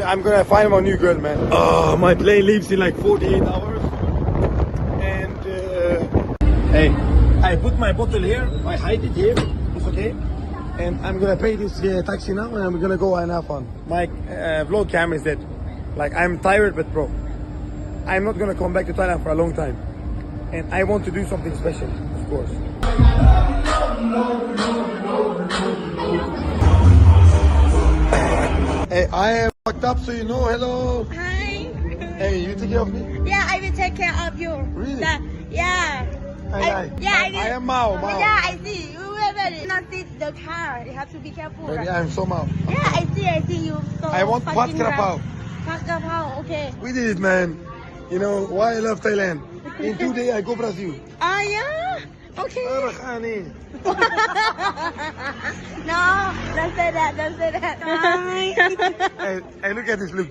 I'm gonna find my new girl, man. Oh, my plane leaves in like 48 hours. And hey, I put my bottle here. I hide it here. It's okay. And I'm gonna pay this taxi now, and I'm gonna go and have fun. My vlog camera is dead. Like, I'm tired, but bro, I'm not gonna come back to Thailand for a long time. And I want to do something special, of course. Hey, I am fucked up, so you know. Hello. Hi. Hey, you take care of me? Yeah, I will take care of you. Really? Yeah. I am Mao. Yeah, I see. You will very not see the car. You have to be careful. Maybe I'm so Mao. Yeah, I see you. So I want Pad Krapao. Pad Krapao, okay. We did it, man. You know why I love Thailand. In 2 days I go Brazil. Oh yeah. Okay. Honey. No, don't say that. Don't say that. Bye. Hey, look at this. Look.